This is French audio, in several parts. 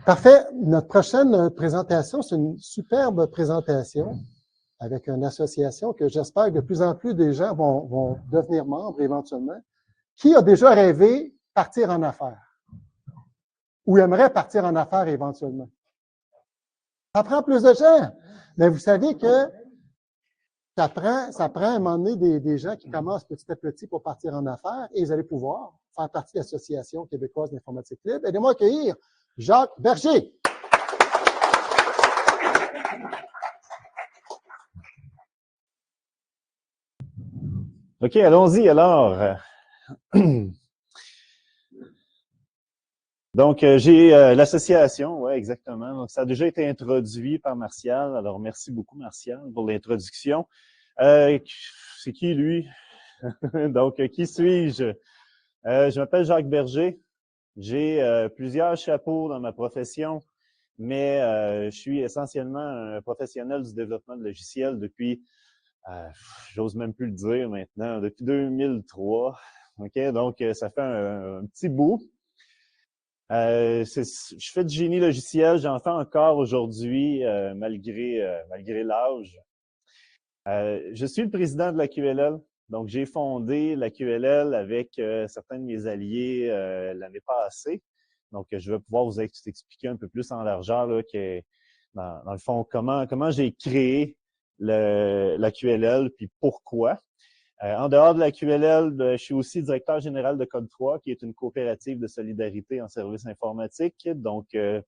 Parfait. Notre prochaine présentation, c'est une superbe présentation avec une association que j'espère que de plus en plus des gens vont devenir membres éventuellement. Qui a déjà rêvé partir en affaires ou aimerait partir en affaires éventuellement? Ça prend plus de gens. Mais vous savez que ça prend à un moment donné des gens qui commencent petit à petit pour partir en affaires et vous allez pouvoir faire partie de l'Association québécoise d'informatique libre. Aidez-moi à accueillir Jacques Berger. OK, allons-y alors. Donc, j'ai l'association, oui, exactement. Donc, ça a déjà été introduit par Martial. Alors, merci beaucoup, Martial, pour l'introduction. C'est qui, lui? Donc, qui suis-je? Je m'appelle Jacques Berger. J'ai plusieurs chapeaux dans ma profession, mais je suis essentiellement un professionnel du développement de logiciels depuis, j'ose même plus le dire maintenant, depuis 2003. OK, donc ça fait un petit bout. Je fais du génie logiciel, j'en fais encore aujourd'hui, malgré l'âge. Je suis le président de la QLL, donc j'ai fondé la QLL avec certains de mes alliés l'année passée. Donc, je vais pouvoir vous expliquer un peu plus en largeur là, que, dans le fond, comment j'ai créé la QLL, puis pourquoi. En dehors de la QLL, je suis aussi directeur général de Code 3, qui est une coopérative de solidarité en services informatiques. Donc, je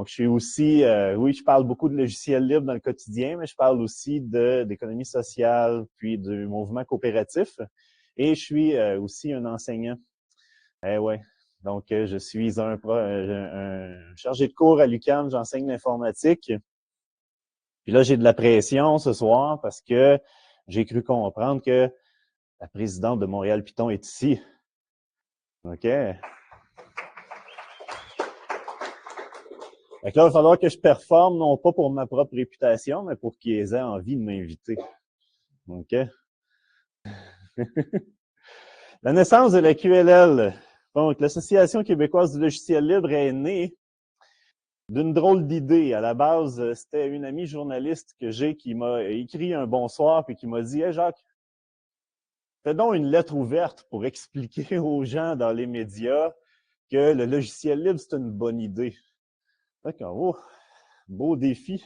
suis aussi, oui, je parle beaucoup de logiciels libres dans le quotidien, mais je parle aussi d'économie sociale, puis du mouvement coopératif. Et je suis aussi un enseignant. Ouais. Donc, je suis un chargé de cours à l'UQAM, j'enseigne l'informatique. Puis là, j'ai de la pression ce soir parce que j'ai cru comprendre que la présidente de Montréal Python est ici. OK? Fait que là, il va falloir que je performe, non pas pour ma propre réputation, mais pour qu'ils aient envie de m'inviter. OK? La naissance de la QLL. Donc, l'Association québécoise du logiciel libre est née d'une drôle d'idée. À la base, c'était une amie journaliste que j'ai qui m'a écrit un bonsoir puis qui m'a dit « Hey Jacques, fais donc une lettre ouverte pour expliquer aux gens dans les médias que le logiciel libre, c'est une bonne idée. » D'accord, oh, beau défi.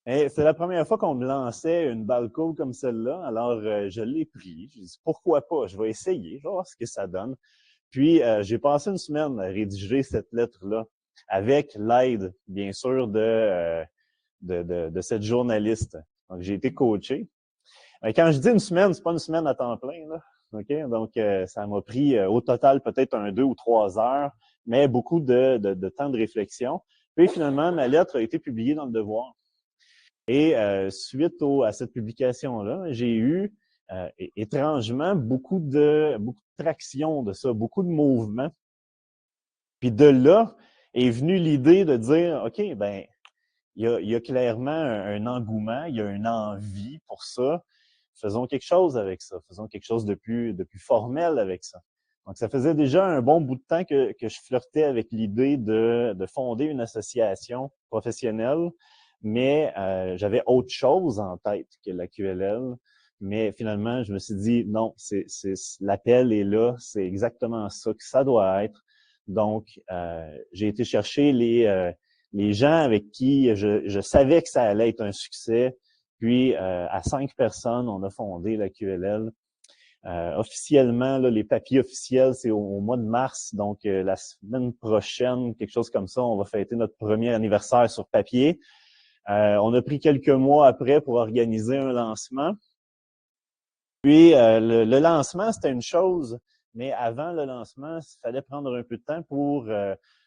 C'est la première fois qu'on me lançait une balle cool comme celle-là, alors je l'ai pris. J'ai dit pourquoi pas, je vais essayer, je vais voir ce que ça donne. Puis j'ai passé une semaine à rédiger cette lettre-là, avec l'aide, bien sûr, de cette journaliste. Donc j'ai été coaché. Mais quand je dis une semaine, c'est pas une semaine à temps plein, là. OK? Donc ça m'a pris au total peut-être 2 ou 3 heures, mais beaucoup de temps de réflexion. Puis finalement, ma lettre a été publiée dans Le Devoir. Et suite à cette publication-là, j'ai eu étrangement beaucoup de traction de ça, beaucoup de mouvements. Puis de là est venue l'idée de dire, OK, ben il y a clairement un engouement, il y a une envie pour ça. Faisons quelque chose avec ça, faisons quelque chose de plus formel avec ça. Donc, ça faisait déjà un bon bout de temps que je flirtais avec l'idée de fonder une association professionnelle, mais j'avais autre chose en tête que la QLL. Mais finalement, je me suis dit, non, l'appel est là, c'est exactement ça que ça doit être. Donc, j'ai été chercher les gens avec qui je savais que ça allait être un succès. Puis, à 5 personnes, on a fondé la QLL. Officiellement, là, les papiers officiels, c'est au mois de mars. Donc, la semaine prochaine, quelque chose comme ça, on va fêter notre premier anniversaire sur papier. On a pris quelques mois après pour organiser un lancement. Puis, le lancement, c'était une chose, mais avant le lancement, il fallait prendre un peu de temps pour... vous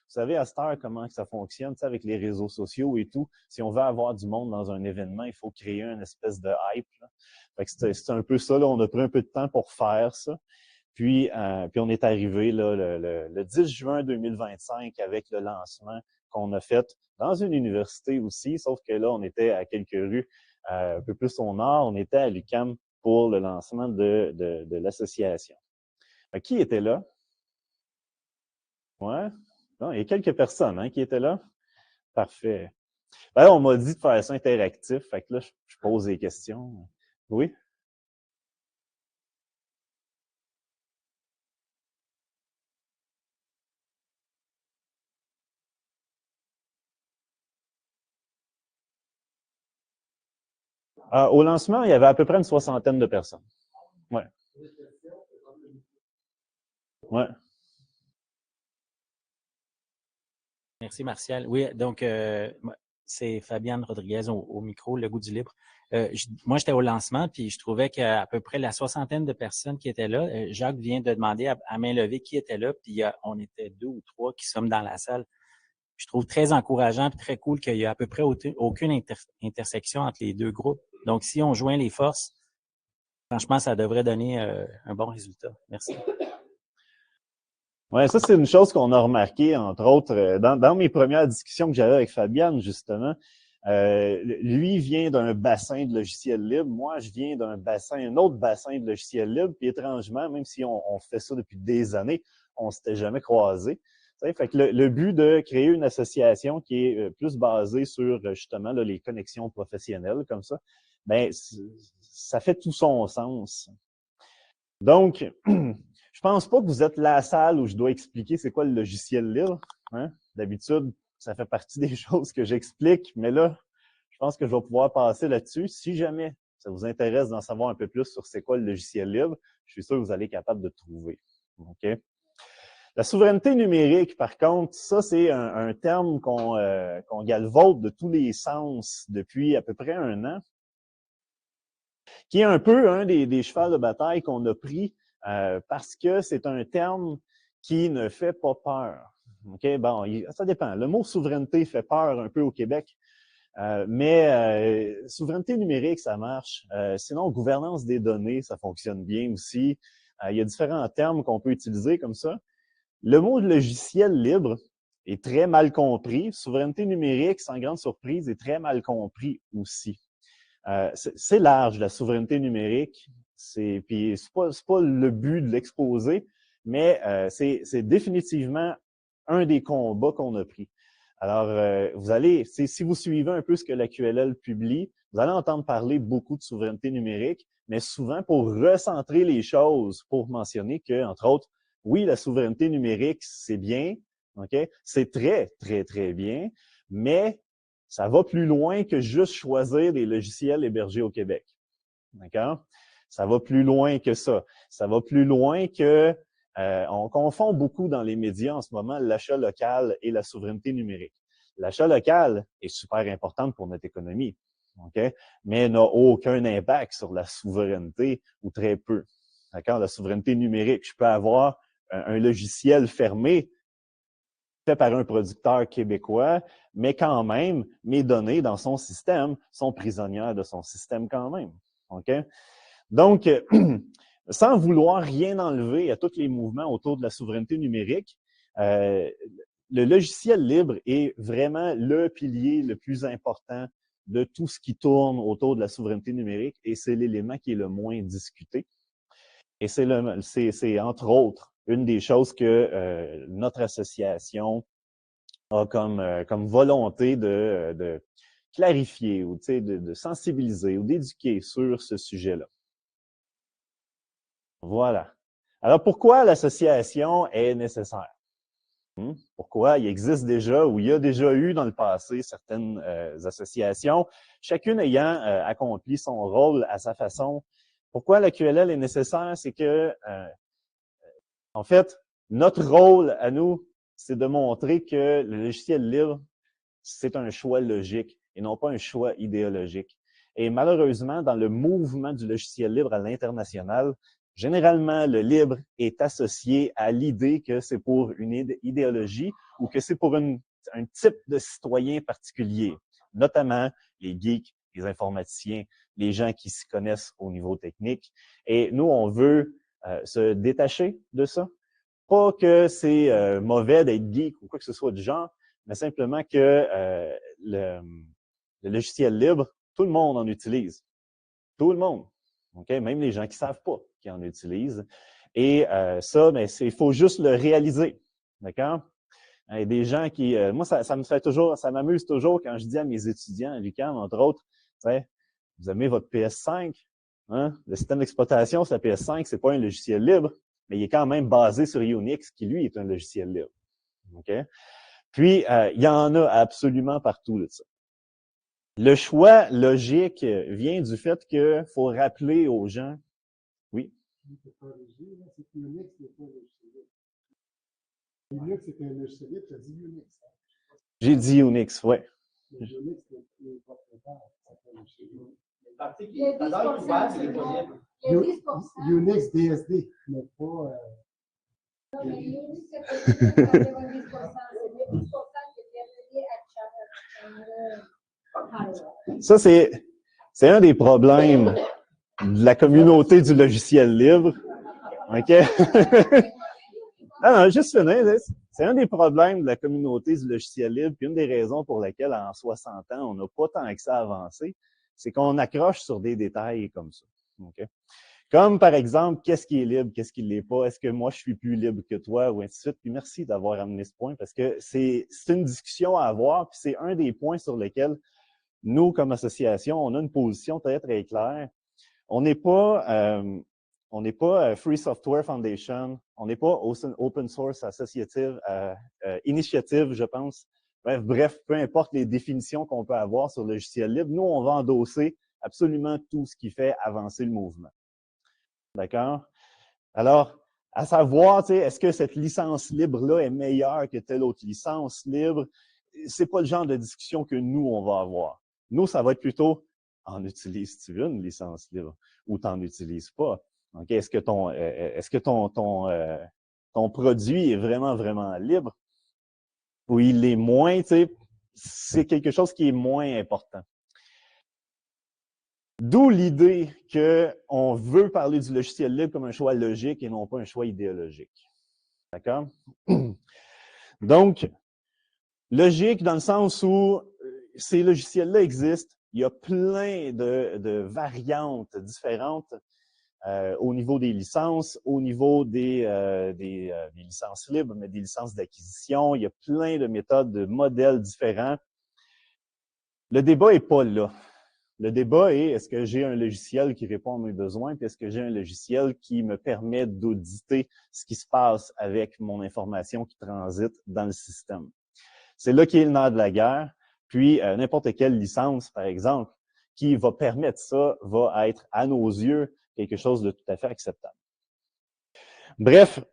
savez, à cette heure, comment ça fonctionne, avec les réseaux sociaux et tout. Si on veut avoir du monde dans un événement, il faut créer une espèce de hype. Là. Fait que c'est un peu ça, là. On a pris un peu de temps pour faire ça. Puis on est arrivé là, le 10 juin 2025 avec le lancement qu'on a fait dans une université aussi, sauf que là, on était à quelques rues un peu plus au nord. On était à l'UQAM pour le lancement de l'association. Qui était là? Ouais. Non, il y a quelques personnes qui étaient là. Parfait. Ben là, on m'a dit de faire ça interactif, fait que là, je pose des questions. Oui? Au lancement, il y avait à peu près une soixantaine de personnes. Ouais. Ouais. Merci, Martial. Oui, donc, c'est Fabienne Rodriguez au micro, Le Goût du Libre. Moi, j'étais au lancement, puis je trouvais qu'à peu près la soixantaine de personnes qui étaient là, Jacques vient de demander à main levée qui était là, puis on était 2 ou 3 qui sommes dans la salle. Je trouve très encourageant et très cool qu'il y a à peu près aucune intersection entre les deux groupes. Donc, si on joint les forces, franchement, ça devrait donner un bon résultat. Merci. Ouais, ça, c'est une chose qu'on a remarqué, entre autres, dans mes premières discussions que j'avais avec Fabienne, justement. Lui vient d'un bassin de logiciels libres. Moi, je viens un autre bassin de logiciels libres. Puis étrangement, même si on fait ça depuis des années, on s'était jamais croisés. Fait que le but de créer une association qui est plus basée sur justement là, les connexions professionnelles comme ça, ben ça fait tout son sens. Donc, je pense pas que vous êtes la salle où je dois expliquer c'est quoi le logiciel libre. Hein? D'habitude, ça fait partie des choses que j'explique, mais là, je pense que je vais pouvoir passer là-dessus. Si jamais ça vous intéresse d'en savoir un peu plus sur c'est quoi le logiciel libre, je suis sûr que vous allez être capable de trouver. OK? La souveraineté numérique, par contre, ça, c'est un terme qu'on galvaude de tous les sens depuis à peu près un an, qui est un peu un des chevals de bataille qu'on a pris parce que c'est un terme qui ne fait pas peur. OK? Bon, ça dépend. Le mot souveraineté fait peur un peu au Québec, mais souveraineté numérique, ça marche. Sinon, gouvernance des données, ça fonctionne bien aussi. Il y a différents termes qu'on peut utiliser comme ça. Le mot logiciel libre est très mal compris. Souveraineté numérique, sans grande surprise, est très mal compris aussi. C'est large, la souveraineté numérique. Puis c'est pas le but de l'exposer, mais c'est définitivement un des combats qu'on a pris. Alors, vous allez, si vous suivez un peu ce que la QLL publie, vous allez entendre parler beaucoup de souveraineté numérique, mais souvent pour recentrer les choses, pour mentionner que, entre autres, oui, la souveraineté numérique, c'est bien, ok, c'est très, très, très bien, mais ça va plus loin que juste choisir des logiciels hébergés au Québec. D'accord? Ça va plus loin que ça. Ça va plus loin que on confond beaucoup dans les médias en ce moment l'achat local et la souveraineté numérique. L'achat local est super important pour notre économie, ok? Mais n'a aucun impact sur la souveraineté ou très peu. D'accord? La souveraineté numérique, je peux avoir un logiciel fermé fait par un producteur québécois, mais quand même, mes données dans son système sont prisonnières de son système quand même. OK? Donc, sans vouloir rien enlever à tous les mouvements autour de la souveraineté numérique, le logiciel libre est vraiment le pilier le plus important de tout ce qui tourne autour de la souveraineté numérique et c'est l'élément qui est le moins discuté. Et c'est entre autres une des choses que notre association a comme volonté de clarifier ou de sensibiliser ou d'éduquer sur ce sujet-là. Voilà. Alors, pourquoi l'association est nécessaire? Pourquoi il existe déjà ou il y a déjà eu dans le passé certaines associations, chacune ayant accompli son rôle à sa façon. Pourquoi la QLL est nécessaire? C'est que, en fait, notre rôle à nous, c'est de montrer que le logiciel libre, c'est un choix logique et non pas un choix idéologique. Et malheureusement, dans le mouvement du logiciel libre à l'international, généralement, le libre est associé à l'idée que c'est pour une idéologie ou que c'est pour un type de citoyen particulier, notamment les geeks, les informaticiens, les gens qui s'y connaissent au niveau technique. Et nous, on veut se détacher de ça. Pas que c'est mauvais d'être geek ou quoi que ce soit du genre, mais simplement que le logiciel libre, tout le monde en utilise. Tout le monde. Okay? Même les gens qui ne savent pas qui en utilisent. Et ça, ben, il faut juste le réaliser. D'accord? Et des gens qui, moi, ça me fait toujours, ça m'amuse toujours quand je dis à mes étudiants à l'UQAM, entre autres, vous aimez votre PS5, hein? Le système d'exploitation, c'est la PS5, c'est pas un logiciel libre, mais il est quand même basé sur Unix, qui lui est un logiciel libre. OK? Puis, il y en a absolument partout de ça. Le choix logique vient du fait qu'il faut rappeler aux gens. Oui. Unix, c'est un logiciel libre, tu as dit Unix. J'ai dit Unix, oui. Unix, c'est propriétaire. Unix DSD, mais pas. Non, mais Unix, c'est 90%. C'est 10% qui est relié à Channel. Ça, c'est un des problèmes de la communauté du logiciel libre. OK? Non, juste finir. C'est un des problèmes de la communauté du logiciel libre, puis une des raisons pour lesquelles, en 60 ans, on n'a pas tant que ça avancé, c'est qu'on accroche sur des détails comme ça. Okay? Comme, par exemple, qu'est-ce qui est libre, qu'est-ce qui ne l'est pas, est-ce que moi, je suis plus libre que toi, ou ainsi de suite. Puis merci d'avoir amené ce point, parce que c'est une discussion à avoir, puis c'est un des points sur lesquels nous, comme association, on a une position très, très claire. On n'est pas Free Software Foundation, on n'est pas Open Source Associative Initiative, je pense. Bref, peu importe les définitions qu'on peut avoir sur le logiciel libre, nous, on va endosser absolument tout ce qui fait avancer le mouvement. D'accord? Alors, à savoir, est-ce que cette licence libre-là est meilleure que telle autre licence libre? C'est pas le genre de discussion que nous, on va avoir. Nous, ça va être plutôt, en utilises-tu une licence libre ou t'en utilises pas? Okay? Est-ce que ton produit est vraiment, vraiment libre? Ou il est moins, c'est quelque chose qui est moins important. D'où l'idée qu'on veut parler du logiciel libre comme un choix logique et non pas un choix idéologique. D'accord? Donc, logique dans le sens où ces logiciels-là existent. Il y a plein de variantes différentes au niveau des licences, au niveau des licences libres, mais des licences d'acquisition. Il y a plein de méthodes, de modèles différents. Le débat n'est pas là. Le débat est, est-ce que j'ai un logiciel qui répond à mes besoins, puis est-ce que j'ai un logiciel qui me permet d'auditer ce qui se passe avec mon information qui transite dans le système. C'est là qu'est le nerf de la guerre. Puis, n'importe quelle licence, par exemple, qui va permettre ça, va être, à nos yeux, quelque chose de tout à fait acceptable. Bref,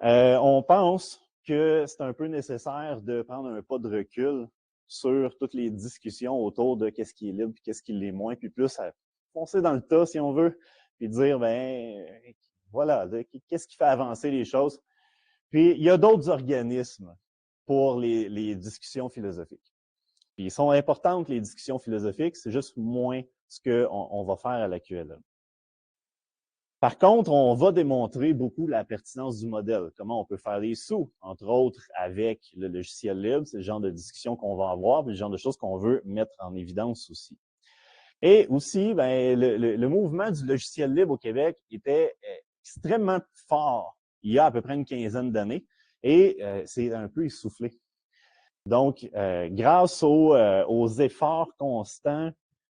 on pense que c'est un peu nécessaire de prendre un pas de recul sur toutes les discussions autour de qu'est-ce qui est libre, qu'est-ce qui l'est moins, puis plus à foncer dans le tas, si on veut, puis dire, voilà, qu'est-ce qui fait avancer les choses. Puis, il y a d'autres organismes pour les discussions philosophiques. Puis, ils sont importantes, les discussions philosophiques, c'est juste moins ce qu'on va faire à la QLM. Par contre, on va démontrer beaucoup la pertinence du modèle, comment on peut faire les sous, entre autres avec le logiciel libre, c'est le genre de discussion qu'on va avoir, puis le genre de choses qu'on veut mettre en évidence aussi. Et aussi, le mouvement du logiciel libre au Québec était extrêmement fort il y a à peu près une quinzaine d'années, et c'est un peu essoufflé. Donc, grâce aux efforts constants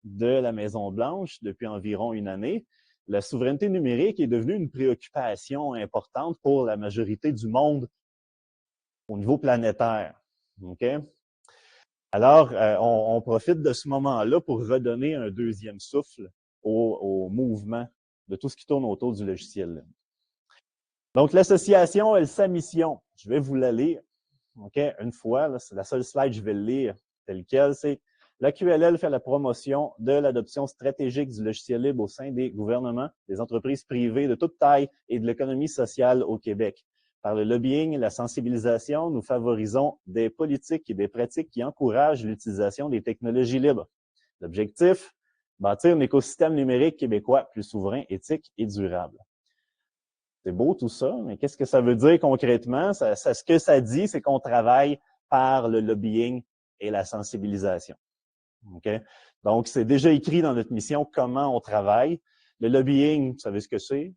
de la Maison-Blanche depuis environ une année, la souveraineté numérique est devenue une préoccupation importante pour la majorité du monde au niveau planétaire. Okay? Alors, on profite de ce moment-là pour redonner un deuxième souffle au mouvement de tout ce qui tourne autour du logiciel. Donc, l'association, elle, sa mission, je vais vous la lire. Okay? Une fois, c'est la seule slide que je vais le lire telle quelle, c'est la QLL fait la promotion de l'adoption stratégique du logiciel libre au sein des gouvernements, des entreprises privées de toute taille et de l'économie sociale au Québec. Par le lobbying et la sensibilisation, nous favorisons des politiques et des pratiques qui encouragent l'utilisation des technologies libres. L'objectif, bâtir un écosystème numérique québécois plus souverain, éthique et durable. C'est beau tout ça, mais qu'est-ce que ça veut dire concrètement? Ce que ça dit, c'est qu'on travaille par le lobbying et la sensibilisation. Okay? Donc, c'est déjà écrit dans notre mission comment on travaille. Le lobbying, vous savez ce que c'est?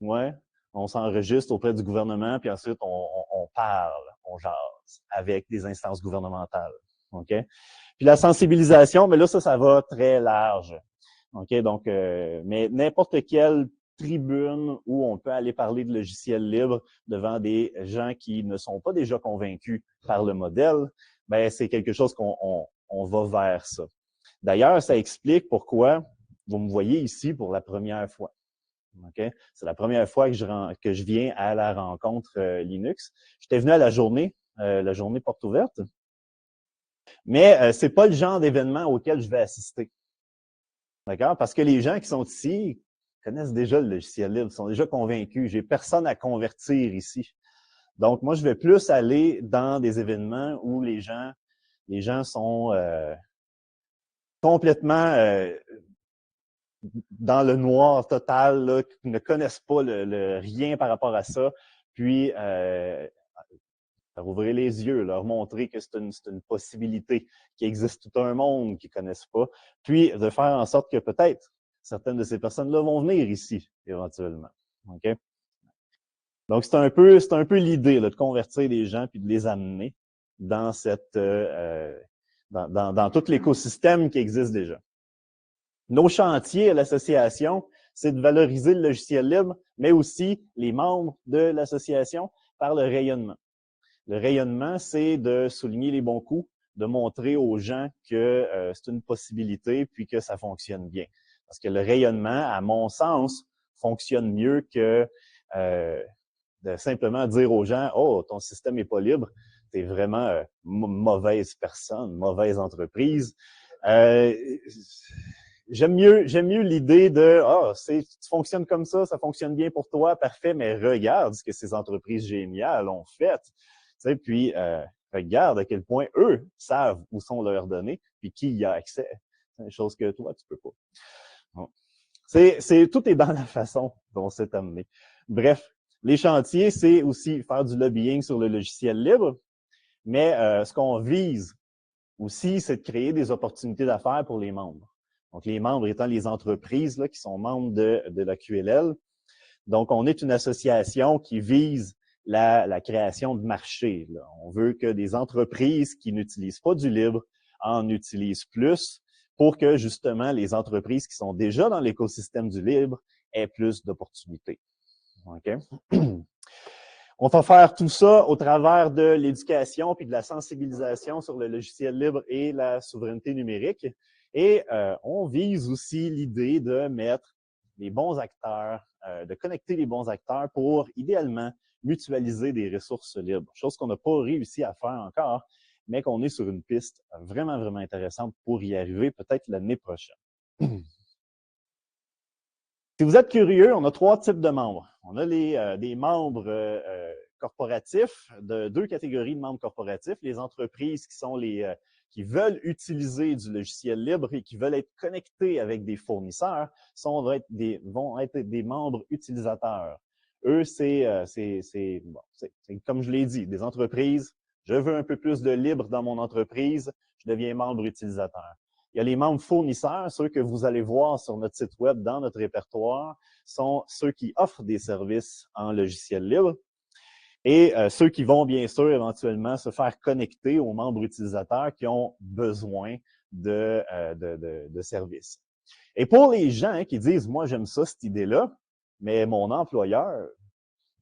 Ouais. On s'enregistre auprès du gouvernement, puis ensuite, on parle. on jase avec des instances gouvernementales. OK? Puis la sensibilisation, mais là, ça va très large. OK? Donc, mais n'importe quelle tribune où on peut aller parler de logiciels libres devant des gens qui ne sont pas déjà convaincus par le modèle, ben c'est quelque chose qu'on va vers ça. D'ailleurs, ça explique pourquoi vous me voyez ici pour la première fois. Okay? C'est la première fois que je viens à la rencontre Linux. J'étais venu à la journée porte ouverte, mais c'est pas le genre d'événement auquel je vais assister. D'accord? Parce que les gens qui sont ici connaissent déjà le logiciel libre, sont déjà convaincus. J'ai personne à convertir ici. Donc, moi, je vais plus aller dans des événements où les gens sont complètement dans le noir total, là, qui ne connaissent pas le rien par rapport à ça, puis leur ouvrir les yeux, leur montrer que c'est une possibilité, qu'il existe tout un monde qu'ils connaissent pas, puis de faire en sorte que peut-être certaines de ces personnes-là vont venir ici, éventuellement. OK? Donc, c'est un peu l'idée de convertir les gens puis de les amener dans dans tout l'écosystème qui existe déjà. Nos chantiers à l'association, c'est de valoriser le logiciel libre, mais aussi les membres de l'association par le rayonnement. Le rayonnement, c'est de souligner les bons coups, de montrer aux gens que c'est une possibilité puis que ça fonctionne bien. Parce que le rayonnement, à mon sens, fonctionne mieux que de simplement dire aux gens « Oh, ton système n'est pas libre, tu es vraiment mauvaise personne, mauvaise entreprise. » J'aime mieux l'idée de « Ah, tu fonctionnes comme ça fonctionne bien pour toi, parfait, mais regarde ce que ces entreprises géniales ont fait. » Puis, regarde à quel point eux savent où sont leurs données, puis qui y a accès. C'est une chose que toi, tu peux pas. Bon. Tout est dans la façon dont c'est amené. Bref, les chantiers, c'est aussi faire du lobbying sur le logiciel libre, mais ce qu'on vise aussi, c'est de créer des opportunités d'affaires pour les membres. Donc, les membres étant les entreprises là, qui sont membres de la QLL. Donc, on est une association qui vise la création de marchés. Là. On veut que des entreprises qui n'utilisent pas du libre en utilisent plus pour que, justement, les entreprises qui sont déjà dans l'écosystème du libre aient plus d'opportunités. Okay? On va faire tout ça au travers de l'éducation puis de la sensibilisation sur le logiciel libre et la souveraineté numérique. Et on vise aussi l'idée de mettre les bons acteurs, de connecter les bons acteurs pour, idéalement, mutualiser des ressources libres. Chose qu'on n'a pas réussi à faire encore, mais qu'on est sur une piste vraiment, vraiment intéressante pour y arriver peut-être l'année prochaine. Si vous êtes curieux, on a 3 types de membres. On a des membres corporatifs, de 2 catégories de membres corporatifs, les entreprises qui sont qui veulent utiliser du logiciel libre et qui veulent être connectés avec des fournisseurs, vont être des membres utilisateurs. Eux, c'est comme je l'ai dit, des entreprises. Je veux un peu plus de libre dans mon entreprise, je deviens membre utilisateur. Il y a les membres fournisseurs, ceux que vous allez voir sur notre site web, dans notre répertoire, sont ceux qui offrent des services en logiciel libre et ceux qui vont bien sûr éventuellement se faire connecter aux membres utilisateurs qui ont besoin de services. Et pour les gens qui disent « Moi, j'aime ça, cette idée-là, mais mon employeur,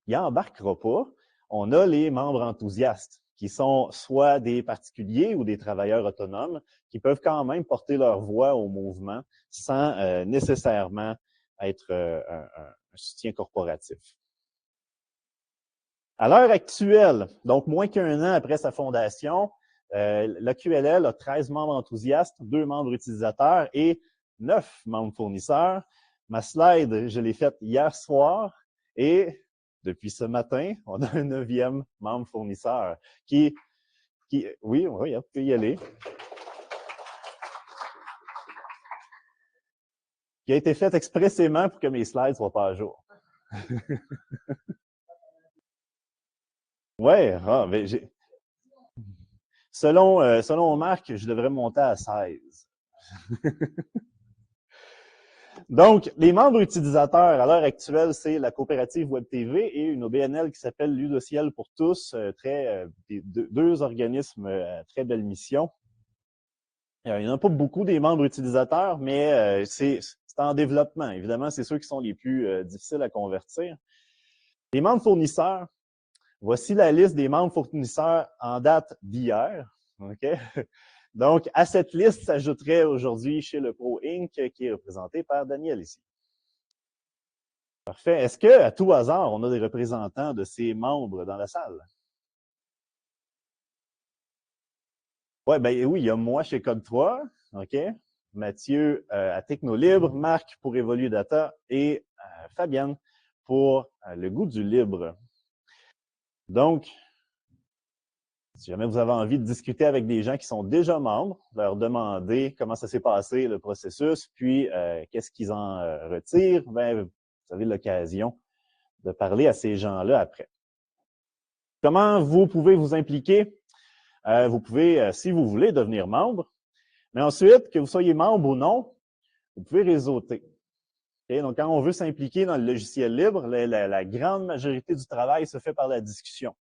il n'embarquera pas », on a les membres enthousiastes, qui sont soit des particuliers ou des travailleurs autonomes, qui peuvent quand même porter leur voix au mouvement sans nécessairement être un soutien corporatif. À l'heure actuelle, donc moins qu'1 an après sa fondation, la QLL a 13 membres enthousiastes, 2 membres utilisateurs et 9 membres fournisseurs. Ma slide, je l'ai faite hier soir et depuis ce matin, on a un 9e membre fournisseur oui, on peut y aller, qui a été fait expressément pour que mes slides ne soient pas à jour. Ouais, mais selon Marc, je devrais monter à 16. Donc, les membres utilisateurs, à l'heure actuelle, c'est la coopérative Web TV et une OBNL qui s'appelle Ludociel pour tous, deux organismes à très belle mission. Il n'y en a pas beaucoup des membres utilisateurs, mais c'est en développement. Évidemment, c'est ceux qui sont les plus difficiles à convertir. Les membres fournisseurs, voici la liste des membres fournisseurs en date d'hier. Okay? Donc, à cette liste s'ajouterait aujourd'hui chez le Pro Inc., qui est représenté par Daniel ici. Parfait. Est-ce qu'à tout hasard, on a des représentants de ces membres dans la salle? Ouais, ben oui, il y a moi chez Code 3, OK? Mathieu à Technolibre, Marc pour Evolue Data et Fabienne pour le goût du libre. Donc, si jamais vous avez envie de discuter avec des gens qui sont déjà membres, leur demander comment ça s'est passé le processus, puis qu'est-ce qu'ils en retirent, ben, vous avez l'occasion de parler à ces gens-là après. Comment vous pouvez vous impliquer? Vous pouvez, si vous voulez, devenir membre, mais ensuite, que vous soyez membre ou non, vous pouvez réseauter. Okay? Donc, quand on veut s'impliquer dans le logiciel libre, la grande majorité du travail se fait par la discussion.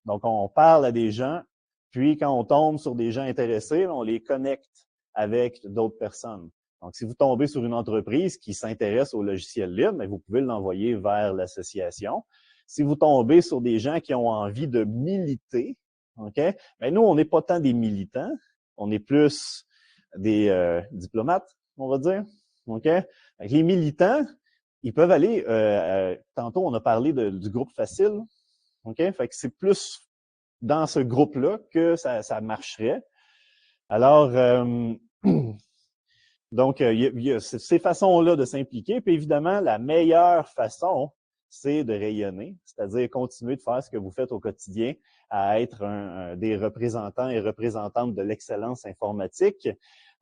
Donc, on parle à des gens, puis quand on tombe sur des gens intéressés, on les connecte avec d'autres personnes. Donc, si vous tombez sur une entreprise qui s'intéresse au logiciel libre, bien, vous pouvez l'envoyer vers l'association. Si vous tombez sur des gens qui ont envie de militer, OK? Bien, nous, on n'est pas tant des militants, on est plus des diplomates, on va dire. OK? Donc, les militants, ils peuvent aller, tantôt on a parlé du groupe facile, OK? Fait que c'est plus dans ce groupe-là que ça marcherait. Alors, donc, il y a ces façons-là de s'impliquer. Puis évidemment, la meilleure façon, c'est de rayonner, c'est-à-dire continuer de faire ce que vous faites au quotidien, à être des représentants et représentantes de l'excellence informatique,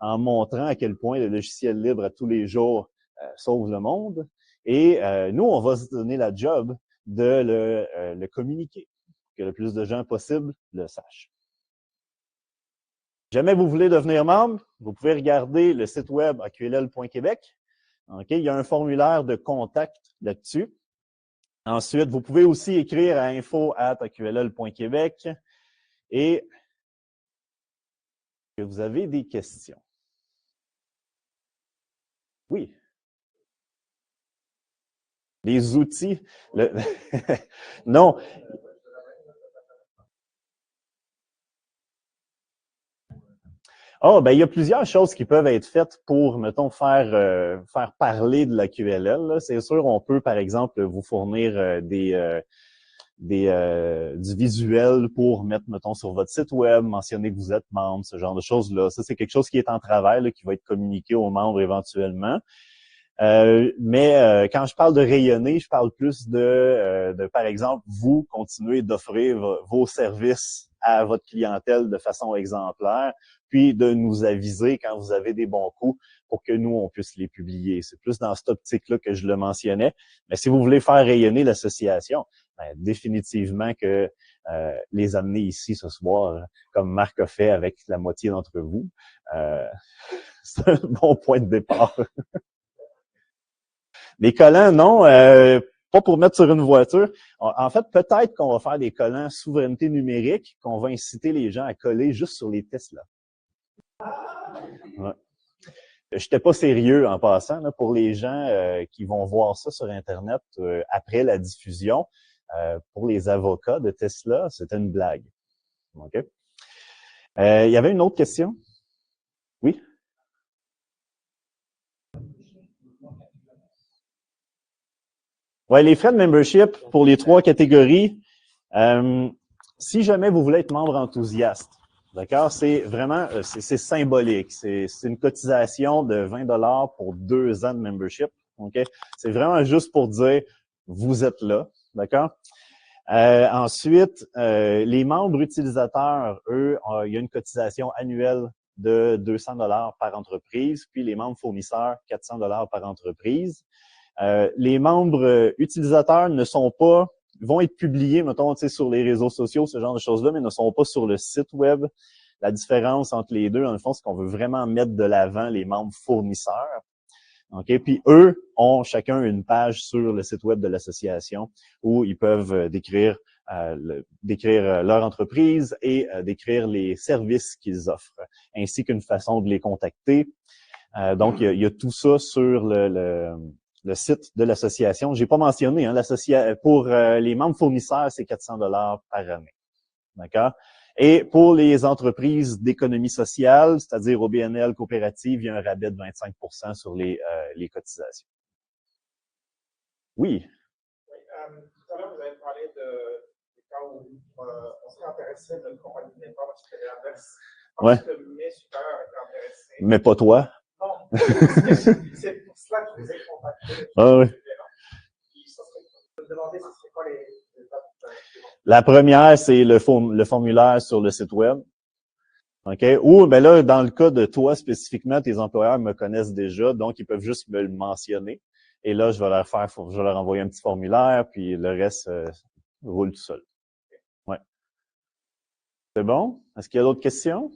en montrant à quel point le logiciel libre à tous les jours sauve le monde. Et nous, on va se donner la job de le communiquer, que le plus de gens possible le sachent. Si jamais vous voulez devenir membre, vous pouvez regarder le site web aqll.québec. Okay? Il y a un formulaire de contact là-dessus. Ensuite, vous pouvez aussi écrire à info@aqll.québec et que vous avez des questions. Oui. Les outils. Non. Oh, ben il y a plusieurs choses qui peuvent être faites pour, mettons, faire parler de la QLL. C'est sûr, on peut, par exemple, vous fournir du visuel pour mettre, mettons, sur votre site web, mentionner que vous êtes membre, ce genre de choses-là. Ça, c'est quelque chose qui est en travail, là, qui va être communiqué aux membres éventuellement. Mais quand je parle de rayonner, je parle plus de par exemple, vous continuer d'offrir vos services à votre clientèle de façon exemplaire, puis de nous aviser quand vous avez des bons coups pour que nous, on puisse les publier. C'est plus dans cette optique-là que je le mentionnais. Mais si vous voulez faire rayonner l'association, ben, définitivement que les amener ici ce soir, comme Marc a fait avec la moitié d'entre vous, c'est un bon point de départ. Les collants, non, pas pour mettre sur une voiture. En fait, peut-être qu'on va faire des collants souveraineté numérique, qu'on va inciter les gens à coller juste sur les Tesla. Ouais. Je n'étais pas sérieux en passant, là, pour les gens qui vont voir ça sur Internet après la diffusion. Pour les avocats de Tesla, c'était une blague. OK? Il y avait une autre question? Oui? Ouais, les frais de membership pour les 3 catégories, si jamais vous voulez être membre enthousiaste, d'accord, c'est vraiment, c'est symbolique. C'est une cotisation de 20$ pour 2 ans de membership, ok? C'est vraiment juste pour dire, vous êtes là, d'accord? Ensuite, les membres utilisateurs, eux, il y a une cotisation annuelle de 200$ par entreprise, puis les membres fournisseurs, 400$ par entreprise. Les membres utilisateurs ne sont pas, vont être publiés, mettons, sur les réseaux sociaux, ce genre de choses-là, mais ne sont pas sur le site web. La différence entre les deux, dans le fond, c'est qu'on veut vraiment mettre de l'avant les membres fournisseurs. OK? Puis eux ont chacun une page sur le site web de l'association où ils peuvent décrire leur entreprise et décrire les services qu'ils offrent, ainsi qu'une façon de les contacter. Donc, il y a tout ça sur le site de l'association. J'ai pas mentionné, hein, pour les membres fournisseurs, c'est 400 $ par année. D'accord? Et pour les entreprises d'économie sociale, c'est-à-dire OBNL, coopératives, il y a un rabais de 25% sur les cotisations. Oui. Tout à l'heure, vous avez parlé du cas où on serait intéressé de notre compagnie n'est pas parce que l'inverse. Ouais. Parce que mes supérieurs étaient intéressés. Mais pas toi. Non. C'est pour cela que je vous ai contacté. Ah oui. Je me demandais ce serait quoi les étapes. La première, c'est le formulaire sur le site web. OK? Ou, ben là, dans le cas de toi spécifiquement, tes employeurs me connaissent déjà, donc ils peuvent juste me le mentionner. Et là, je vais leur envoyer un petit formulaire, puis le reste roule tout seul. Ouais. C'est bon? Est-ce qu'il y a d'autres questions?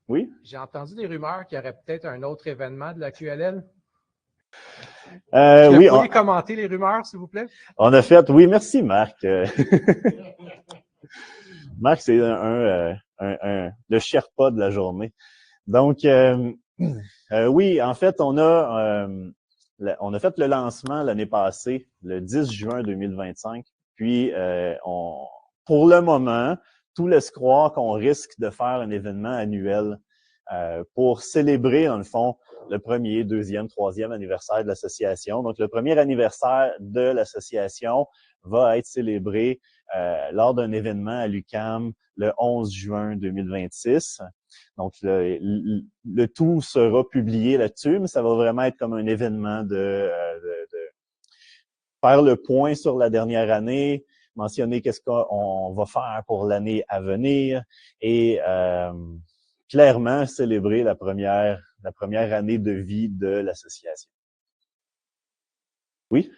Oui? J'ai entendu des rumeurs qu'il y aurait peut-être un autre événement de la QLL. Oui, Vous pouvez commenter les rumeurs, s'il vous plaît? On a fait, oui, merci Marc. Marc, c'est le Sherpa de la journée. Donc, oui, en fait, on a fait le lancement l'année passée, le 10 juin 2025. Puis, pour le moment, tout laisse croire qu'on risque de faire un événement annuel pour célébrer, dans le fond, le premier, deuxième, troisième anniversaire de l'association. Donc, le premier anniversaire de l'association va être célébré lors d'un événement à l'UQAM le 11 juin 2026. Donc, le tout sera publié là-dessus, mais ça va vraiment être comme un événement de faire le point sur la dernière année, mentionner qu'est-ce qu'on va faire pour l'année à venir et clairement célébrer la première année de vie de l'association. Oui?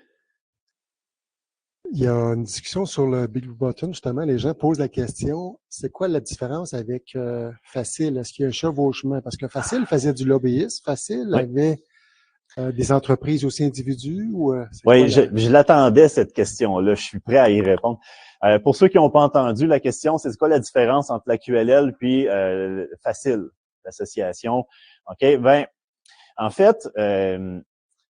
Il y a une discussion sur le Big Blue Button, justement. Les gens posent la question, c'est quoi la différence avec Facile? Est-ce qu'il y a un chevauchement? Parce que Facile faisait du lobbyisme. Facile Oui. avait des entreprises aussi individus? Oui, je l'attendais, cette question-là. Je suis prêt à y répondre. Pour ceux qui n'ont pas entendu, la question, c'est quoi la différence entre la QLL puis Facile, l'association? OK, ben, en fait,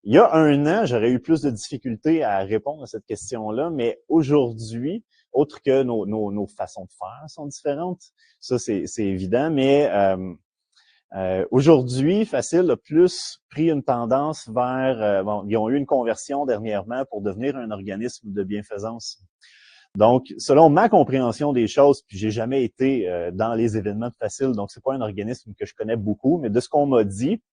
il y a un an, j'aurais eu plus de difficultés à répondre à cette question-là, mais aujourd'hui, autre que nos façons de faire sont différentes, ça c'est évident, mais aujourd'hui, Facile a plus pris une tendance vers, ils ont eu une conversion dernièrement pour devenir un organisme de bienfaisance. Donc, selon ma compréhension des choses, puis j'ai jamais été dans les événements de Facile, donc c'est pas un organisme que je connais beaucoup, mais de ce qu'on m'a dit,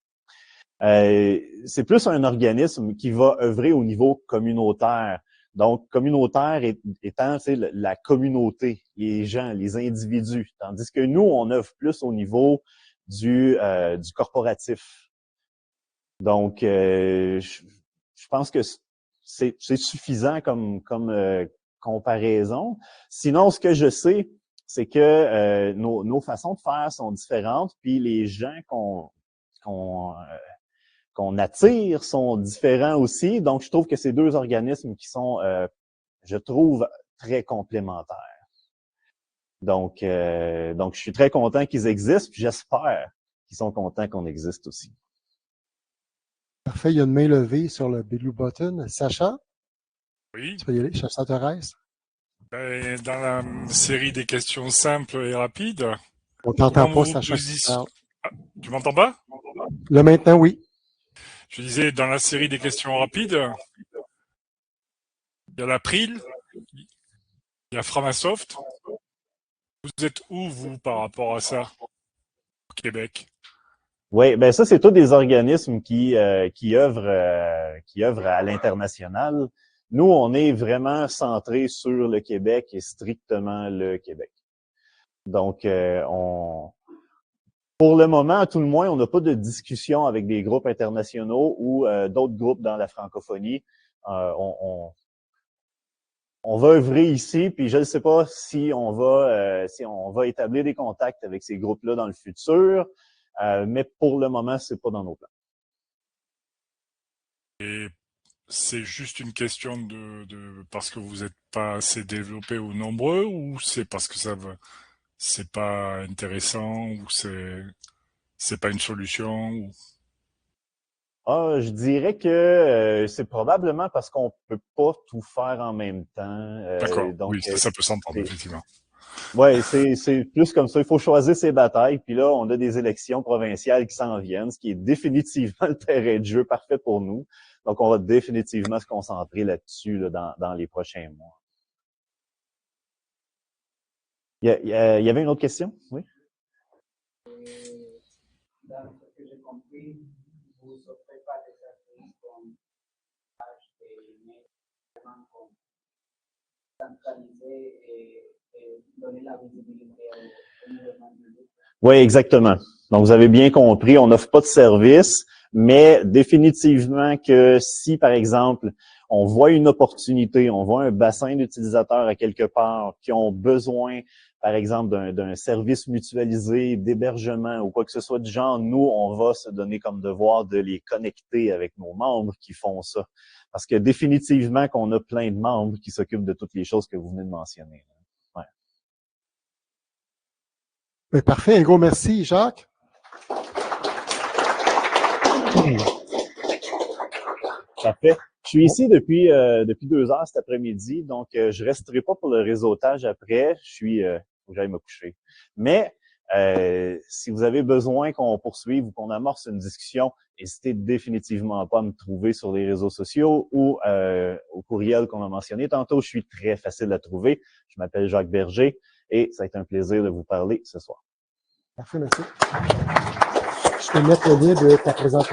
c'est plus un organisme qui va œuvrer au niveau communautaire. Donc, communautaire étant la communauté, les gens, les individus. Tandis que nous, on œuvre plus au niveau du corporatif. Donc, je pense que c'est suffisant comme comparaison. Sinon, ce que je sais, c'est que nos façons de faire sont différentes, puis les gens qu'on attire sont différents aussi. Donc, je trouve que c'est deux organismes qui sont, je trouve, très complémentaires. Donc, je suis très content qu'ils existent, puis j'espère qu'ils sont contents qu'on existe aussi. Parfait, il y a une main levée sur le Big Blue Button. Sacha? Oui. Tu peux y aller, Sacha Thérèse? Dans la série des questions simples et rapides. On t'entend pas, Sacha. Tu m'entends pas? Là, maintenant, oui. Je disais, dans la série des questions rapides, il y a l'April, il y a Framasoft. Vous êtes où, vous, par rapport à ça, au Québec? Oui, ben ça, c'est tous des organismes qui œuvrent à l'international. Nous, on est vraiment centré sur le Québec et strictement le Québec. Donc, pour le moment, à tout le moins, on n'a pas de discussion avec des groupes internationaux ou d'autres groupes dans la francophonie. On va œuvrer ici, puis je ne sais pas si on va établir des contacts avec ces groupes-là dans le futur, mais pour le moment, c'est pas dans nos plans. Et c'est juste une question de parce que vous n'êtes pas assez développé ou nombreux, ou c'est parce que c'est pas intéressant, ou c'est pas une solution, ou... Je dirais que c'est probablement parce qu'on peut pas tout faire en même temps. D'accord, Donc, oui, ça peut s'entendre, effectivement. ouais, c'est plus comme ça. Il faut choisir ses batailles. Puis là, on a des élections provinciales qui s'en viennent, ce qui est définitivement le terrain de jeu parfait pour nous. Donc, on va définitivement se concentrer là-dessus là, dans les prochains mois. Il y avait une autre question? Oui? Dans ce que j'ai compris, vous n'offrez pas des services comme page et mail, vraiment comme centraliser et donner la visibilité au mouvement du groupe. Oui, exactement. Donc, vous avez bien compris, on n'offre pas de service, mais définitivement que si, par exemple, on voit une opportunité, on voit un bassin d'utilisateurs à quelque part qui ont besoin, par exemple, d'un service mutualisé, d'hébergement ou quoi que ce soit du genre, nous, on va se donner comme devoir de les connecter avec nos membres qui font ça. Parce que définitivement qu'on a plein de membres qui s'occupent de toutes les choses que vous venez de mentionner. Ouais. Ben, parfait. Un gros merci, Jacques. Parfait. Je suis ici depuis 2 heures cet après-midi, donc je resterai pas pour le réseautage après. Faut que j'aille me coucher. Mais si vous avez besoin qu'on poursuive ou qu'on amorce une discussion, n'hésitez définitivement pas à me trouver sur les réseaux sociaux ou au courriel qu'on a mentionné tantôt. Je suis très facile à trouver. Je m'appelle Jacques Berger et ça a été un plaisir de vous parler ce soir. Parfait, merci. Je peux mettre le lien de ta présentation.